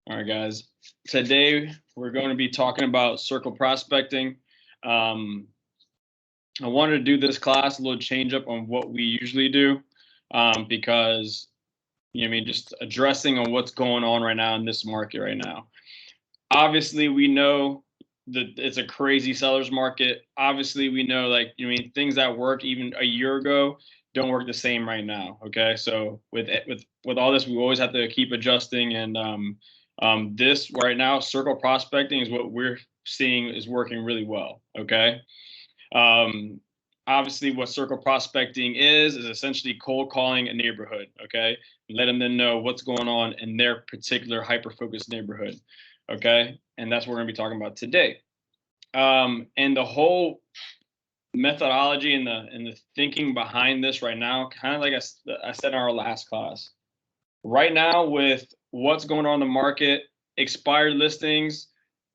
All right, guys. Today we're going to be talking about circle prospecting. I wanted to do this class a little change up on what we usually do because just addressing on what's going on right now in this market right now. Obviously, we know that it's a crazy seller's market. Obviously, we know things that worked even a year ago don't work the same right now. Okay, so with all this, we always have to keep adjusting. And this right now, circle prospecting is what we're seeing is working really well. Okay. Um, Obviously, what circle prospecting is essentially cold calling a neighborhood. Okay, letting them know what's going on in their particular hyper focused neighborhood. Okay, and that's what we're going to be talking about today. And the whole methodology and the thinking behind this right now, kind of like I said in our last class, right now with what's going on in the market, expired listings,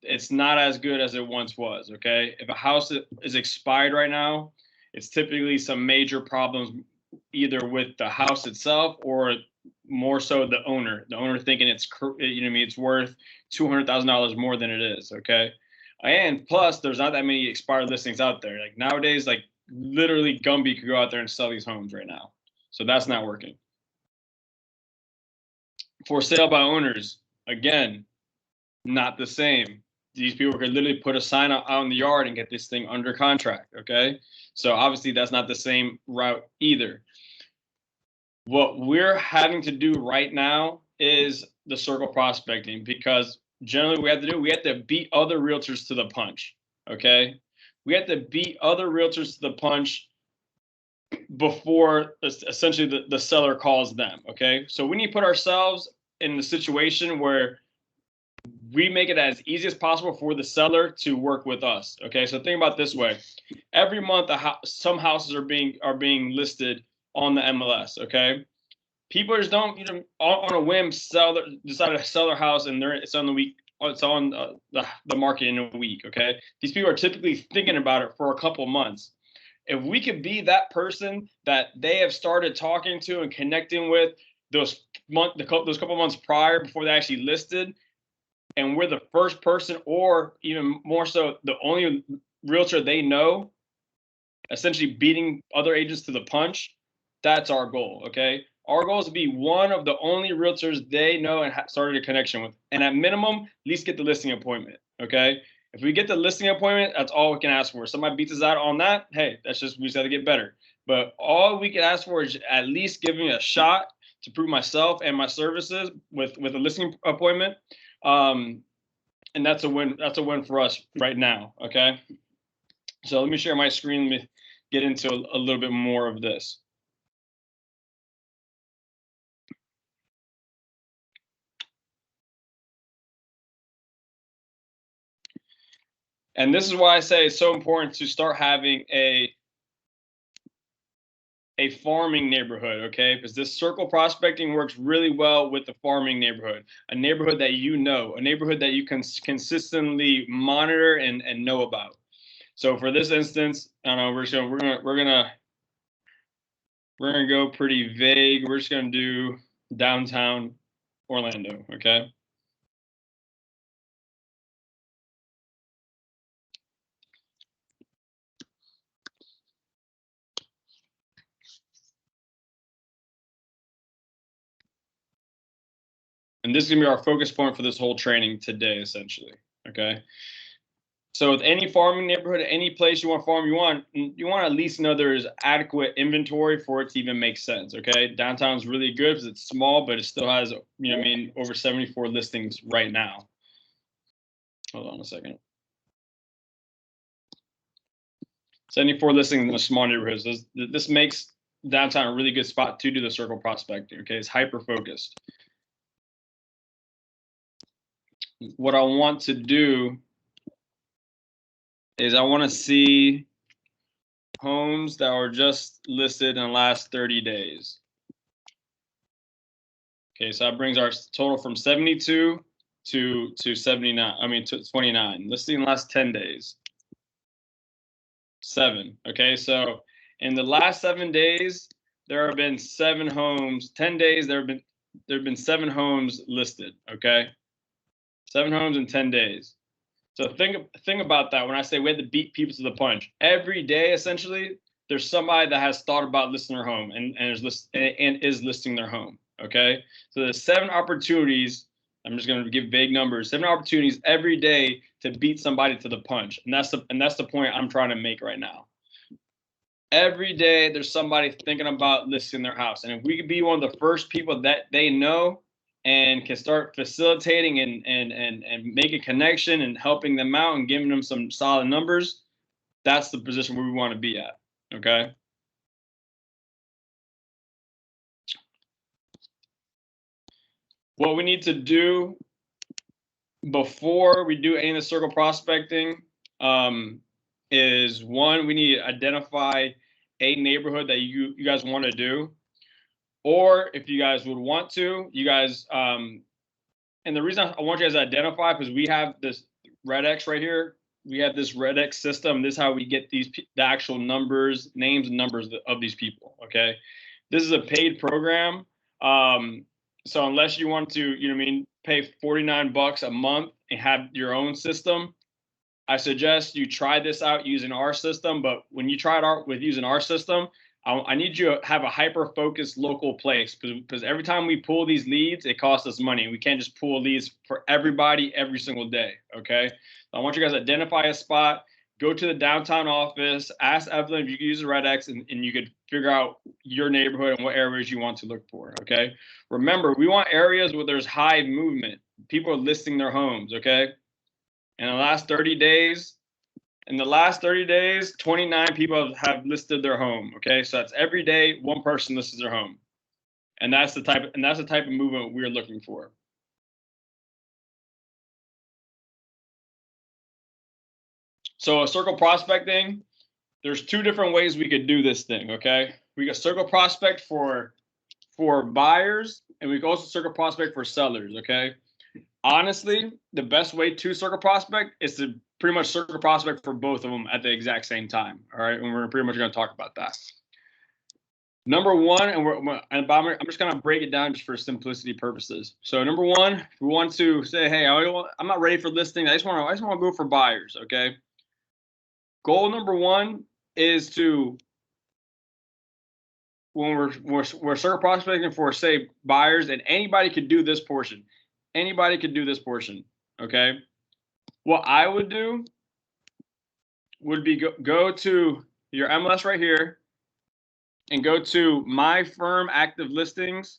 it's not as good as it once was. Okay, if a house is expired right now, it's typically some major problems either with the house itself or more so the owner thinking it's worth $200,000 more than it is. Okay, and plus there's not that many expired listings out there. Like nowadays, like literally Gumby could go out there and sell these homes right now, so that's not working. For sale by owners, again, not the same. These people could literally put a sign out in the yard and get this thing under contract. Okay, so obviously that's not the same route either. What we're having to do right now is the circle prospecting, because generally we have to beat other realtors to the punch. Okay, we have to beat other realtors to the punch before essentially the seller calls them. Okay, so we need to put ourselves in the situation where we make it as easy as possible for the seller to work with us. Okay, so think about it this way: every month, some houses are being listed on the MLS. Okay, people just don't on a whim decide to sell their house and it's on the market in a week. Okay, these people are typically thinking about it for a couple months. If we could be that person that they have started talking to and connecting with those couple months prior before they actually listed, and we're the first person, or even more so, the only realtor they know, essentially beating other agents to the punch, that's our goal. Okay, our goal is to be one of the only realtors they know and started a connection with, and at minimum, at least get the listing appointment. Okay, if we get the listing appointment, that's all we can ask for. If somebody beats us out on that, hey, we just have to get better. But all we can ask for is at least give me a shot to prove myself and my services with a listing appointment. And that's a win. That's a win for us right now. Okay, so let me share my screen. Let me get into a little bit more of this. And this is why I say it's so important to start having a farming neighborhood, okay? Because this circle prospecting works really well with the farming neighborhood, a neighborhood that a neighborhood that you can consistently monitor and know about. So for this instance, I don't know, we're gonna go pretty vague. We're just gonna do downtown Orlando, okay? And this is gonna be our focus point for this whole training today, essentially. Okay. So with any farming neighborhood, any place you want to farm, you want to at least know there's adequate inventory for it to even make sense. Okay. Downtown is really good because it's small, but it still has, over 74 listings right now. Hold on a second. 74 listings in a small neighborhood. So this makes downtown a really good spot to do the circle prospecting. Okay. It's hyper focused. What I want to do is I want to see homes that were just listed in the last 30 days. Okay, so that brings our total from 72 to 79. I mean, to 29. Listed in the last 10 days. 7. Okay, so in the last 7 days, there have been 7 homes. 10 days, there have been 7 homes listed. Okay, 7 homes in 10 days. So think about that when I say we had to beat people to the punch. Every day, essentially, there's somebody that has thought about listing their home and is listing their home. Okay, so there's 7 opportunities. I'm just going to give vague numbers. 7 opportunities every day to beat somebody to the punch, and that's the point I'm trying to make right now. Every day, there's somebody thinking about listing their house, and if we could be one of the first people that they know and can start facilitating and make a connection and helping them out and giving them some solid numbers, that's the position where we want to be at. Okay. What we need to do before we do any of the circle prospecting is, one, we need to identify a neighborhood that you guys want to do. Or if you guys would want to, you guys, and the reason I want you guys to identify, because we have this Red X right here. We have this Red X system. This is how we get the actual numbers, names and numbers of these people, okay? This is a paid program. So unless you want to, you know what I mean, pay $49 a month and have your own system, I suggest you try this out using our system. But when you try it out with using our system, I need you to have a hyper-focused local place, because every time we pull these leads, it costs us money. We can't just pull leads for everybody every single day, okay? So I want you guys to identify a spot, go to the downtown office, ask Evelyn if you can use the Red X, and you could figure out your neighborhood and what areas you want to look for, okay? Remember, we want areas where there's high movement. People are listing their homes, okay? In the last 30 days, 29 people have listed their home. Okay, so that's every day 1 person lists their home, and that's the type of movement we're looking for. So a circle prospecting, there's 2 different ways we could do this thing. Okay, we got circle prospect for buyers, and we can also circle prospect for sellers. Okay, honestly, the best way to circle prospect is to pretty much circle prospect for both of them at the exact same time. All right, and we're pretty much going to talk about that. Number one, I'm just going to break it down just for simplicity purposes. So number one, we want to say, hey, I'm not ready for listing. I just want to go for buyers. Okay. Goal number one is to, when we're circle prospecting for, say, buyers, and anybody could do this portion. Anybody could do this portion. Okay. What I would do would be go to your MLS right here and go to My Firm Active Listings.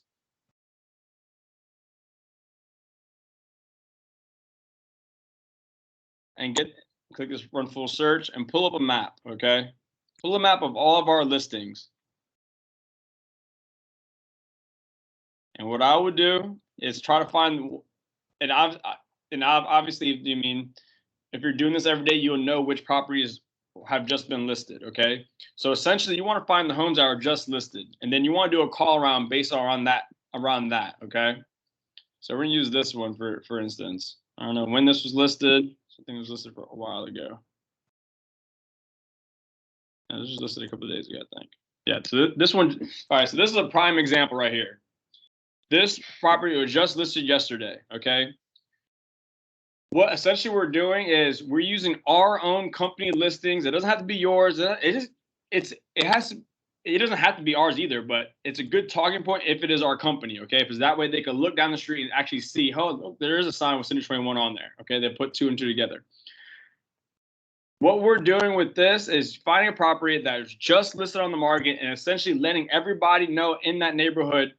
And click this run full search and pull up a map, okay? Pull a map of all of our listings. And what I would do is try to find, and obviously, I mean, if you're doing this every day, you'll know which properties have just been listed, okay? So essentially, you want to find the homes that are just listed, and then you want to do a call around based around that, okay? So we're gonna use this one for instance. I don't know when this was listed. I think it was listed for a while ago. Yeah, this was listed a couple of days ago, I think. Yeah, so this one, all right, so this is a prime example right here. This property was just listed yesterday, okay? What essentially we're doing is we're using our own company listings. It doesn't have to be yours. It doesn't have to be ours either, but it's a good talking point if it is our company, okay? Because that way they can look down the street and actually see, oh, there is a sign with Century 21 on there, okay? They put 2 and 2 together. What we're doing with this is finding a property that is just listed on the market and essentially letting everybody know in that neighborhood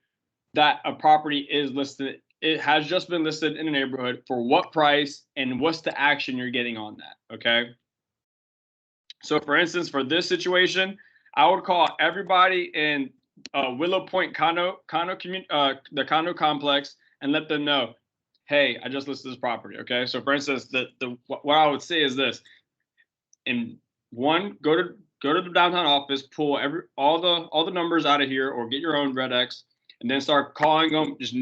that a property is listed. It has just been listed in a neighborhood for what price and what's the action you're getting on that, okay? So for instance, for this situation, I would call everybody in Willow Point the condo complex, and let them know, hey, I just listed this property, okay? So for instance, what I would say is this. And one, go to the downtown office, pull all the numbers out of here, or get your own Red X, and then start calling them just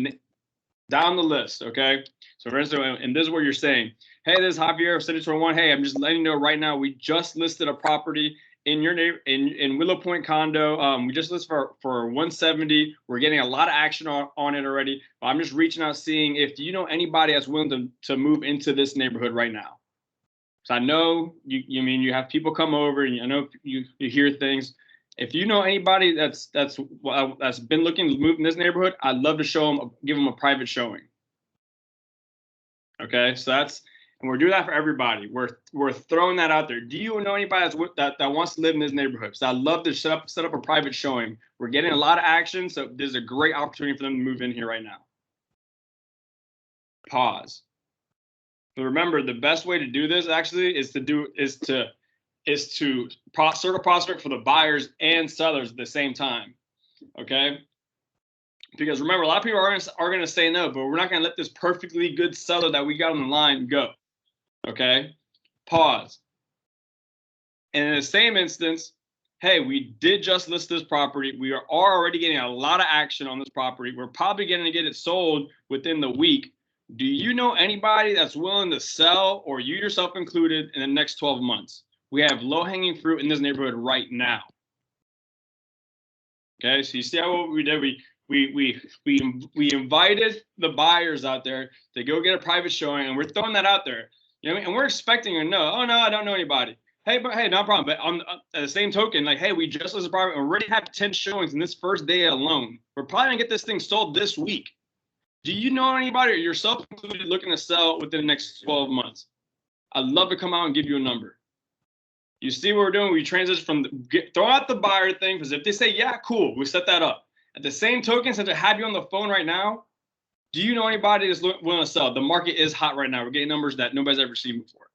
down the list, okay? So for instance, and this is what you're saying. Hey, this is Javier of Century 21. Hey, I'm just letting you know right now, we just listed a property in your neighbor in Willow Point condo. We just listed for 170. We're getting a lot of action on it already. I'm just reaching out, seeing if you know anybody that's willing to move into this neighborhood right now. So I know you mean you have people come over, and I know you hear things. If you know anybody that's been looking to move in this neighborhood, I'd love to show them, give them a private showing. Okay, so and we're doing that for everybody. We're throwing that out there. Do you know anybody that wants to live in this neighborhood? So I'd love to set up a private showing. We're getting a lot of action, so there's a great opportunity for them to move in here right now. Pause. But remember, the best way to do this actually is to sort of prospect for the buyers and sellers at the same time. Okay. Because remember, a lot of people are going to say no, but we're not going to let this perfectly good seller that we got on the line go. Okay. Pause. And in the same instance, hey, we did just list this property. We are already getting a lot of action on this property. We're probably going to get it sold within the week. Do you know anybody that's willing to sell, or you yourself included, in the next 12 months? We have low-hanging fruit in this neighborhood right now. Okay, so you see how what we did? We invited the buyers out there to go get a private showing, and we're throwing that out there. You know what I mean? And we're expecting a no. Oh no, I don't know anybody. Hey, no problem. But on the same token, like, hey, we just listed a property and already have 10 showings in this first day alone. We're probably gonna get this thing sold this week. Do you know anybody, or yourself included, looking to sell within the next 12 months? I'd love to come out and give you a number. You see what we're doing? We transition from throw out the buyer thing, because if they say, yeah, cool, we set that up. At the same token, since I have you on the phone right now, do you know anybody that's willing to sell? The market is hot right now. We're getting numbers that nobody's ever seen before.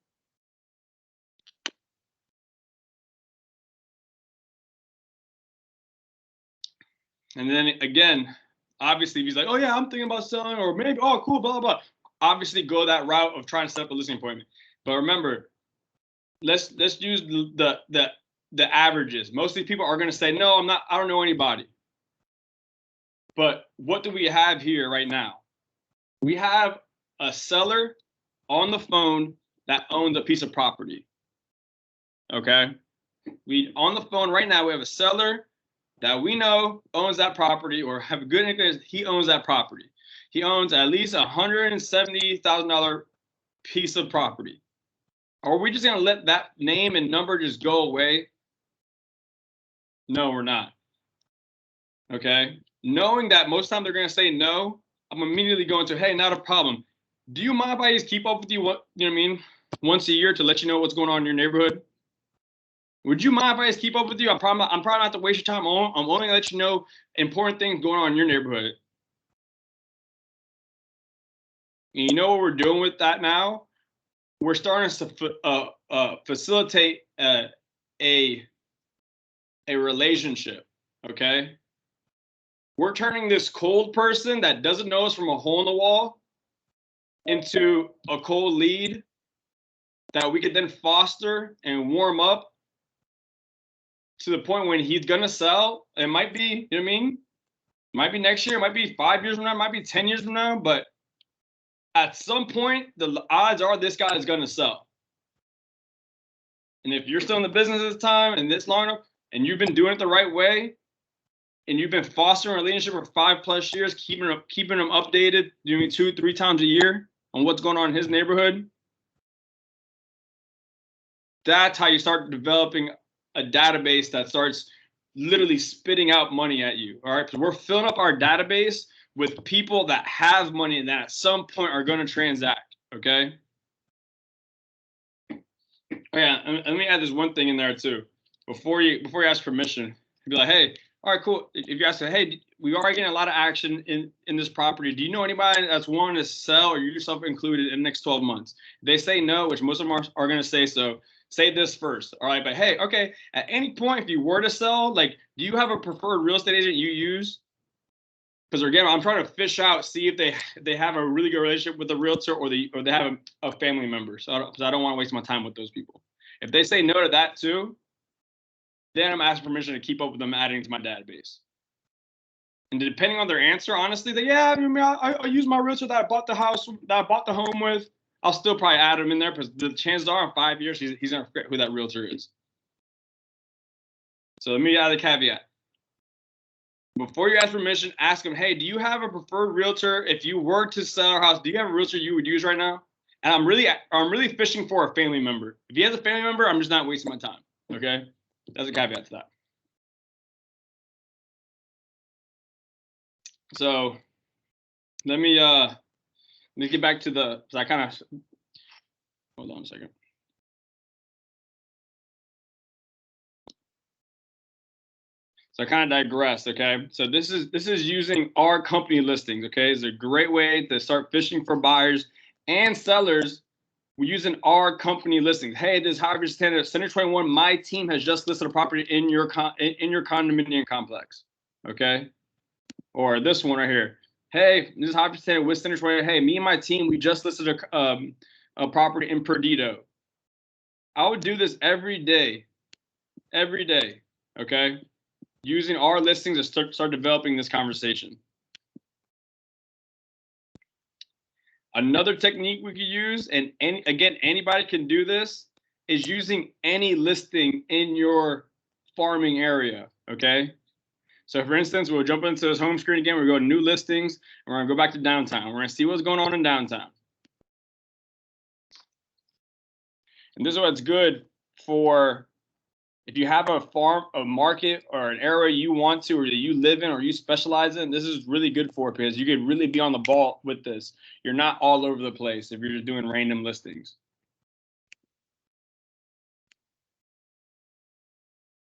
And then again, obviously, if he's like, oh yeah, I'm thinking about selling, or maybe, oh cool, blah, blah, blah. Obviously, go that route of trying to set up a listing appointment. But remember, let's use the averages. Most of these people are going to say, no, I don't know anybody. But what do we have here right now? We have a seller on the phone that owns a piece of property. Okay. On the phone right now, we have a seller that we know owns that property, or have a good indication he owns that property. He owns at least $170,000 piece of property. Are we just going to let that name and number just go away? No, we're not. Okay. Knowing that most times they're going to say no, I'm immediately going to, hey, not a problem. Do you mind if I just keep up with you, you know what I mean, once a year to let you know what's going on in your neighborhood? Would you mind if I just keep up with you? I'm probably not to waste your time. I'm only going to let you know important things going on in your neighborhood. And you know what we're doing with that now? We're starting to facilitate a relationship, okay? We're turning this cold person that doesn't know us from a hole in the wall into a cold lead that we could then foster and warm up to the point when he's gonna sell. It might be, you know what I mean? It might be next year, it might be 5 years from now, it might be 10 years from now, but at some point, the odds are this guy is gonna sell. And if you're still in the business this time and this long enough, and you've been doing it the right way, and you've been fostering a relationship for 5+ years, keeping them updated, doing 2-3 times a year on what's going on in his neighborhood, that's how you start developing a database that starts literally spitting out money at you. All right, because we're filling up our database with people that have money and that at some point are going to transact. Okay. Oh, yeah, let me add this one thing in there too. Before you ask permission, be like, hey, all right, cool. If you ask, hey, we are getting a lot of action in this property. Do you know anybody that's willing to sell, or you yourself included, in the next 12 months? If they say no, which most of them are going to say so, say this first. All right, but hey, okay, at any point, if you were to sell, like, do you have a preferred real estate agent you use? Because again, I'm trying to fish out, see if they have a really good relationship with the realtor, or they have a family member. So I don't want to waste my time with those people. If they say no to that too, then I'm asking permission to keep up with them, adding to my database. And depending on their answer, honestly, I use my realtor that I bought the home with. I'll still probably add him in there, because the chances are in 5 years he's gonna forget who that realtor is. So let me add a caveat. Before you ask permission, ask them, hey, do you have a preferred realtor? If you were to sell our house, do you have a realtor you would use right now? And I'm really fishing for a family member. If he has a family member, I'm just not wasting my time. Okay? That's a caveat to that. So let me get back to the, so I kind of, hold on a second. So I kind of digressed, okay? So this is using our company listings, okay? It's a great way to start fishing for buyers and sellers. We're using our company listings. Hey, this is Javier Santana at Center 21. My team has just listed a property in your condominium complex, okay? Or this one right here. Hey, this is Javier Santana with Center 21. Hey, me and my team, we just listed a property in Perdido. I would do this every day, okay? Using our listings to start developing this conversation. Another technique we could use, and again, anybody can do this, is using any listing in your farming area, okay? So for instance, we'll jump into this home screen again. We'll go to new listings, and we're gonna go back to downtown. We're gonna see what's going on in downtown. And this is what's good for if you have a farm, a market, or an area you want to, or that you live in, or you specialize in. This is really good for it because you can really be on the ball with this. You're not all over the place if you're just doing random listings.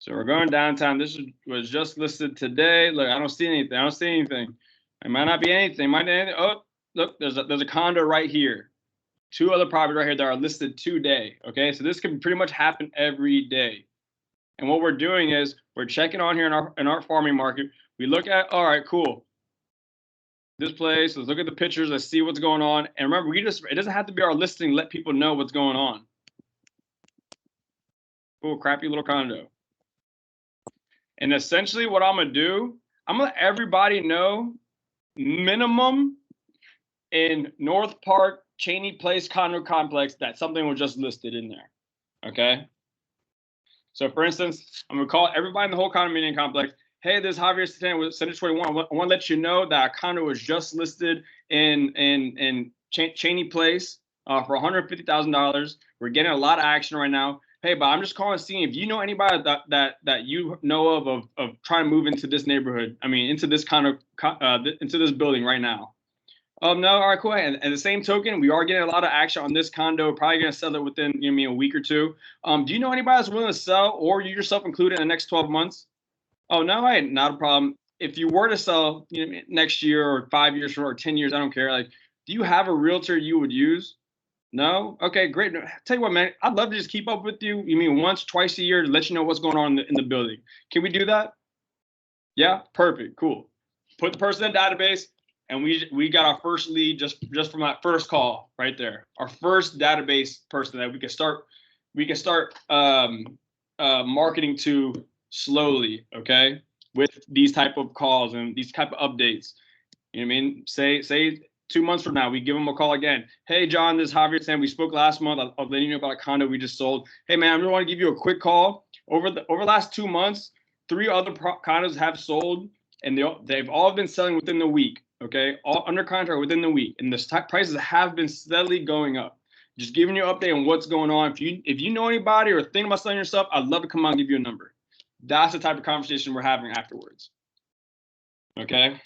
So we're going downtown. This was just listed today. Look, I don't see anything. It might not be anything. Oh, look, there's a condo right here. 2 other properties right here that are listed today. Okay, so this can pretty much happen every day. And what we're doing is we're checking on here in our farming market. We look at, all right, cool. This place, let's look at the pictures, let's see what's going on. And remember, it doesn't have to be our listing, let people know what's going on. Cool, crappy little condo. And essentially what I'm gonna do, I'm gonna let everybody know minimum in North Park, Cheney Place condo complex that something was just listed in there, okay? So for instance, I'm gonna call everybody in the whole condominium complex. Hey, this is Javier Santana with Center 21. I want to let you know that a condo was just listed in Cheney Place for $150,000. We're getting a lot of action right now. Hey, but I'm just calling to see if you know anybody that you know of trying to move into this neighborhood. I mean, into this into this building right now. No, all right, cool. And the same token, we are getting a lot of action on this condo. Probably going to sell it within a week or two. Do you know anybody that's willing to sell, or you yourself included, in the next 12 months? Oh, no, not a problem. If you were to sell next year or 5 years or 10 years, I don't care. Like, do you have a realtor you would use? No? Okay, great. Tell you what, man, I'd love to just keep up with you. You mean once, twice a year to let you know what's going on in the building. Can we do that? Yeah, perfect, cool. Put the person in the database. And we got our first lead just from that first call right there. Our first database person that we can start marketing to slowly, okay, with these type of calls and these type of updates. You know what I mean? Say 2 months from now, we give them a call again. Hey, John, this is Javier Santana. We spoke last month. I'll let you know about a condo we just sold. Hey, man, I really want to give you a quick call. Over the last 2 months, 3 other condos have sold, and they've all been selling within the week. Okay, all under contract within the week, and the prices have been steadily going up. Just giving you an update on what's going on. If you know anybody or think about selling yourself, I'd love to come out and give you a number. That's the type of conversation we're having afterwards. Okay,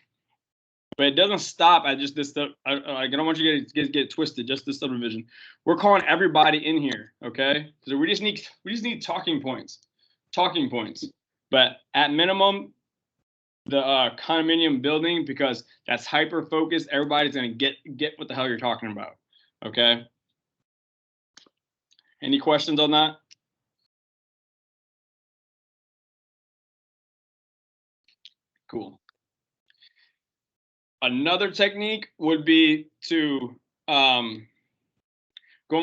but it doesn't stop at just this stuff. I don't want you to get twisted. Just this subdivision. We're calling everybody in here. Okay, so we just need talking points. But at minimum, the condominium building, because that's hyper focused. Everybody's gonna get what the hell you're talking about. Okay. Any questions on that? Cool. Another technique would be to going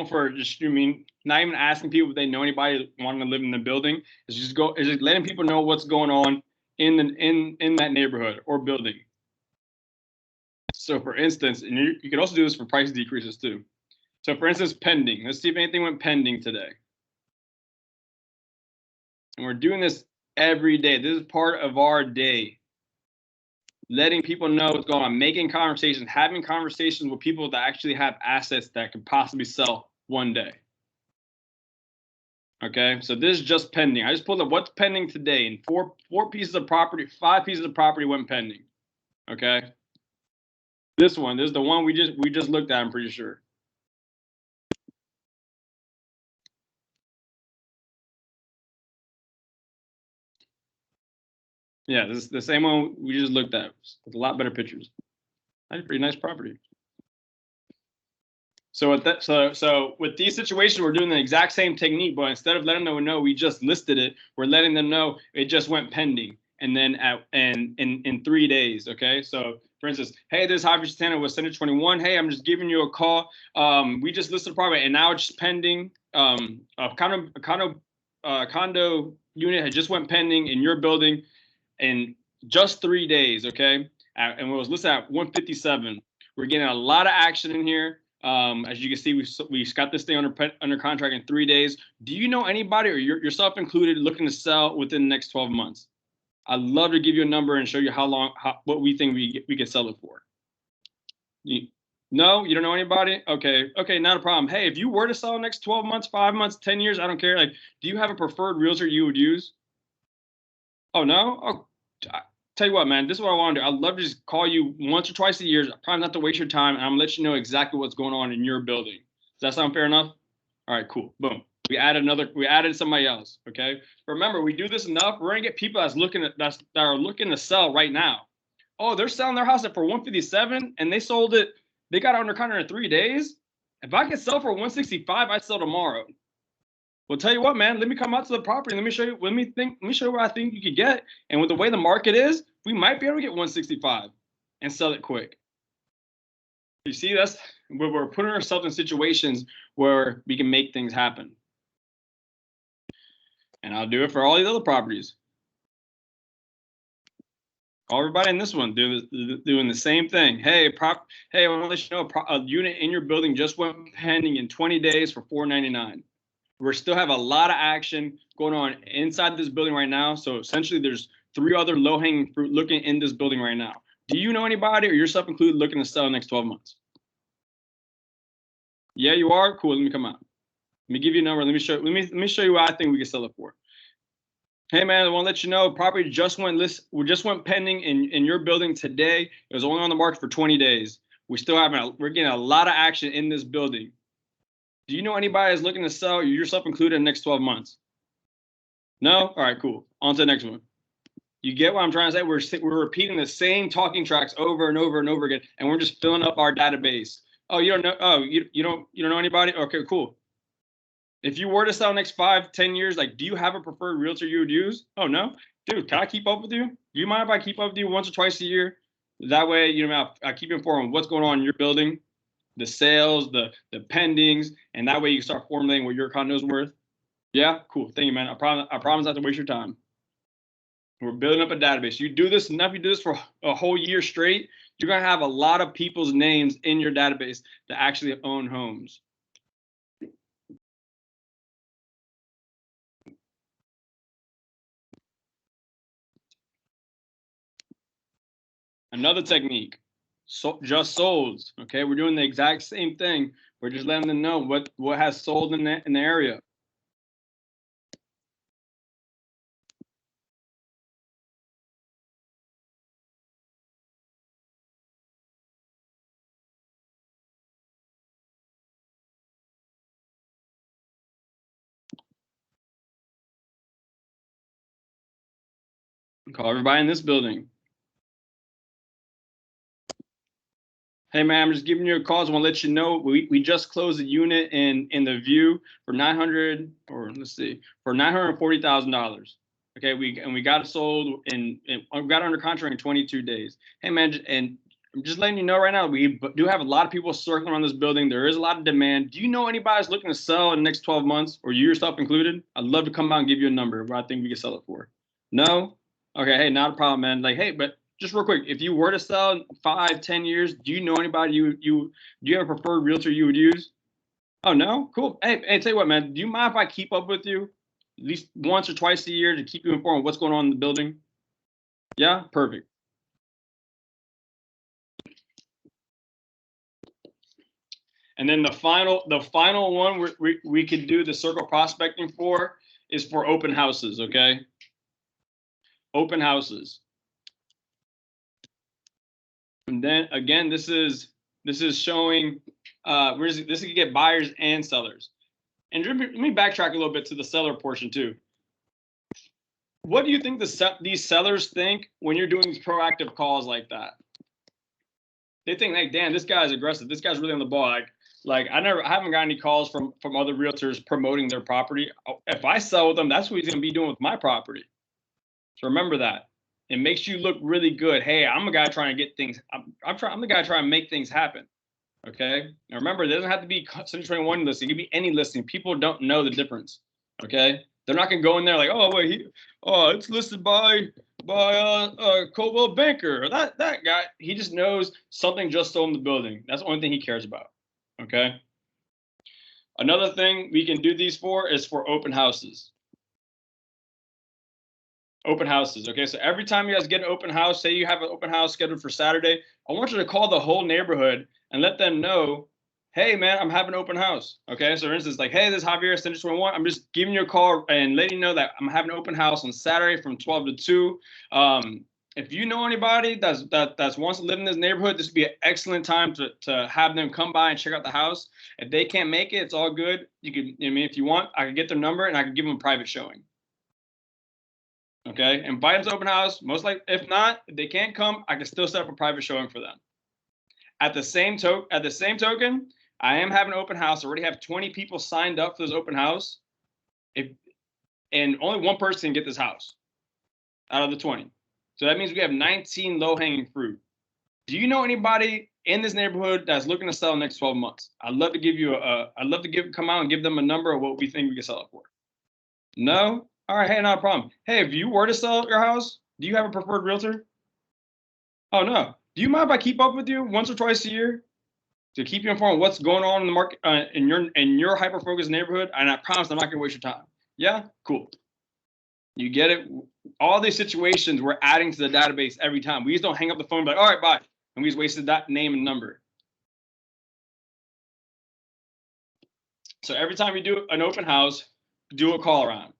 for just not even asking people if they know anybody wanting to live in the building. Is just letting people know what's going on in that neighborhood or building. So for instance, and you could also do this for price decreases too. So for instance, pending. Let's see if anything went pending today. And we're doing this every day. This is part of our day. Letting people know what's going on, making conversations, having conversations with people that actually have assets that could possibly sell one day. Okay, so this is just pending. I just pulled up what's pending today, and four pieces of property, 5 pieces of property went pending. Okay, this is the one we just looked at. I'm pretty sure. Yeah, this is the same one we just looked at with a lot better pictures. That's a pretty nice property. So with that, so with these situations, we're doing the exact same technique, but instead of letting them know we just listed it, we're letting them know it just went pending, and then in 3 days. Okay, so for instance, hey, this is Javier Santana with Center 21. Hey, I'm just giving you a call. We just listed the property, and now it's just pending. A condo unit had just went pending in your building in just 3 days. Okay, and it was listed at 157. We're getting a lot of action in here. As you can see, we got this thing under contract in 3 days. Do you know anybody, or yourself included, looking to sell within the next 12 months? I'd love to give you a number and show you what we think we can sell it for. No, you don't know anybody? Okay, not a problem. Hey, if you were to sell the next 12 months, 5 months, 10 years, I don't care. Like, do you have a preferred realtor you would use? Oh no? Oh, tell you what, man, this is what I want to do. I'd love to just call you once or twice a year. I promise not to waste your time, and I'm gonna let you know exactly what's going on in your building. Does that sound fair enough? All right, cool. Boom. We added somebody else. Okay. Remember, we do this enough, we're gonna get people that are looking to sell right now. Oh, they're selling their house for 157 and they sold it, they got it under contract in 3 days. If I could sell for 165, I'd sell tomorrow. Well, tell you what, man, let me come out to the property. Let me show you what I think you could get. And with the way the market is, we might be able to get 165 and sell it quick. You see, that's where we're putting ourselves in situations where we can make things happen. And I'll do it for all these other properties. Everybody in this one doing the same thing. Hey, I want to let you know a unit in your building just went pending in 20 days for $499. We still have a lot of action going on inside this building right now. So essentially, there's 3 other low-hanging fruit looking in this building right now. Do you know anybody, or yourself included, looking to sell in the next 12 months? Yeah, you are? Cool. Let me come out. Let me give you a number. Let me show you what I think we can sell it for. Hey man, I want to let you know property just went pending in your building today. It was only on the market for 20 days. We're getting a lot of action in this building. Do you know anybody that's looking to sell, yourself included, in the next 12 months? No? All right, cool. On to the next one. You get what I'm trying to say? We're repeating the same talking tracks over and over and over again, and we're just filling up our database. Oh, you don't know? Oh, you don't know anybody? Okay, cool. If you were to sell next 5, 10 years, like, do you have a preferred realtor you would use? Oh no, dude, can I keep up with you? Do you mind if I keep up with you once or twice a year? That way, I keep you informed on what's going on in your building, the sales, the pendings, and that way you can start formulating what your condo's worth. Yeah, cool. Thank you, man. I promise not to waste your time. We're building up a database. You do this enough, you do this for a whole year straight, you're gonna have a lot of people's names in your database that actually own homes. Another technique, just solds. Okay, we're doing the exact same thing. We're just letting them know what has sold in the area. Call everybody in this building. Hey man, I'm just giving you a call. I want to let you know we just closed a unit in the View for $940,000. Okay, we got it sold and we got it under contract in 22 days. Hey man, and I'm just letting you know right now, we do have a lot of people circling around this building. There is a lot of demand. Do you know anybody that's looking to sell in the next 12 months, or you yourself included? I'd love to come out and give you a number where I think we can sell it for. No? Okay, hey, not a problem, man. Like, hey, but just real quick, if you were to sell in 5, 10 years, do you know anybody do you have a preferred realtor you would use? Oh no? Cool. Hey, tell you what, man, do you mind if I keep up with you? at least once or twice a year to keep you informed of what's going on in the building? Yeah, perfect. And then the final one we could do the circle prospecting for is for open houses, okay? Open houses. And then again, this is showing this can get buyers and sellers. And let me backtrack a little bit to the seller portion too. What do you think these sellers think when you're doing these proactive calls like that? They think, like, damn, this guy's aggressive. This guy's really on the ball. Like I haven't got any calls from other realtors promoting their property. If I sell with them, that's what he's gonna be doing with my property. So remember that. It makes you look really good. Hey, I'm a guy trying to get things. I'm the guy trying to make things happen. Okay. Now remember, it doesn't have to be Century 21 listing. It could be any listing. People don't know the difference. Okay. They're not gonna go in there like, oh wait, it's listed by Coldwell Banker or that guy. He just knows something just sold in the building. That's the only thing he cares about. Okay. Another thing we can do these for is for open houses. Open houses. Okay, so every time you guys get an open house, say you have an open house scheduled for Saturday, I want you to call the whole neighborhood and let them know, hey man, I'm having an open house. Okay, so for instance, like, hey, this is Javier, Century 21. I'm just giving you a call and letting you know that I'm having an open house on Saturday from 12 to 2. If you know anybody that wants to live in this neighborhood, this would be an excellent time to have them come by and check out the house. If they can't make it, it's all good. You can, I mean, if you want, I can get their number and I can give them a private showing. Okay, invite them to open house. Most likely, if not, if they can't come, I can still set up a private showing for them. At the same token, I am having an open house. I already have 20 people signed up for this open house. And only one person can get this house out of the 20. So that means we have 19 low-hanging fruit. Do you know anybody in this neighborhood that's looking to sell in the next 12 months? I'd love to give you come out and give them a number of what we think we can sell it for. No? All right, hey, not a problem. Hey, if you were to sell your house, do you have a preferred realtor? Oh, no. Do you mind if I keep up with you once or twice a year to keep you informed of what's going on in the market in your hyper-focused neighborhood? And I promise I'm not going to waste your time. Yeah? Cool. You get it? All these situations we're adding to the database every time. We just don't hang up the phone and be like, all right, bye. And we just wasted that name and number. So every time you do an open house, do a call around.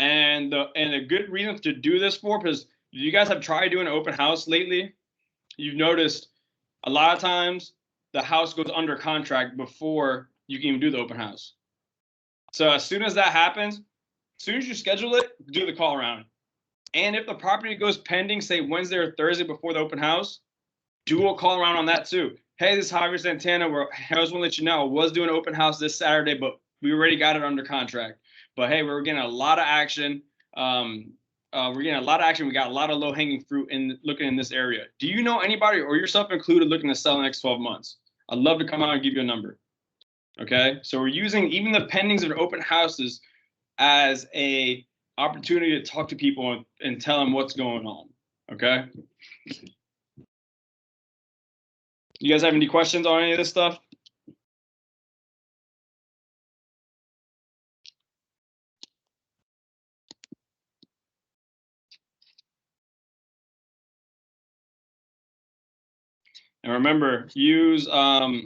And a good reason to do this for, because you guys have tried doing an open house lately, you've noticed a lot of times the house goes under contract before you can even do the open house. So as soon as that happens, as soon as you schedule it, do the call around. And if the property goes pending, say Wednesday or Thursday before the open house, do a call around on that too. Hey, this is Javier Santana. I just want to let you know, I was doing an open house this Saturday, but we already got it under contract. But hey, we're getting a lot of action. We got a lot of low-hanging fruit looking in this area. Do you know anybody, or yourself included, looking to sell in the next 12 months? I'd love to come out and give you a number. Okay, so we're using even the pendings of open houses as a opportunity to talk to people and tell them what's going on. Okay. You guys have any questions on any of this stuff? And remember, use either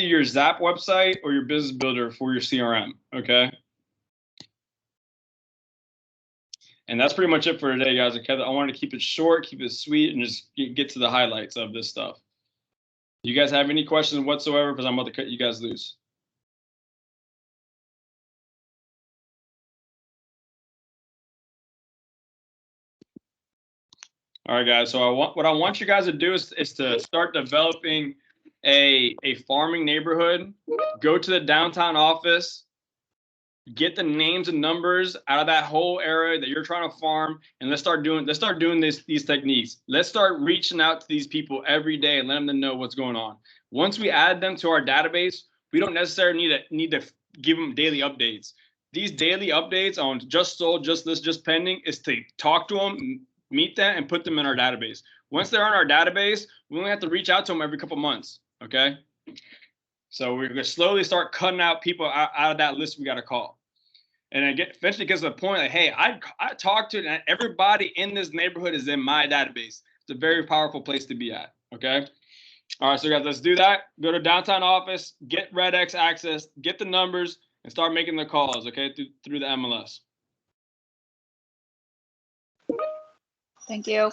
your Zap website or your Business Builder for your CRM. Okay. And that's pretty much it for today, guys. Okay, I wanted to keep it short, keep it sweet, and just get to the highlights of this stuff. You guys have any questions whatsoever? Because I'm about to cut you guys loose. All right, guys. So what I want you guys to do is to start developing a farming neighborhood. Go to the downtown office, get the names and numbers out of that whole area that you're trying to farm, and let's start doing these techniques. Let's start reaching out to these people every day and let them know what's going on. Once we add them to our database, we don't necessarily need to give them daily updates. These daily updates on just sold, just list, just pending is to talk to them, meet them, and put them in our database. Once they're on our database, we only have to reach out to them every couple months. Okay. So we're gonna slowly start cutting out people out of that list we got to call. And eventually gets to the point like, hey, I talked to, and everybody in this neighborhood is in my database. It's a very powerful place to be at. Okay. All right, so guys, let's do that. Go to downtown office, get RedX access, get the numbers, and start making the calls. Okay, through the MLS. Thank you.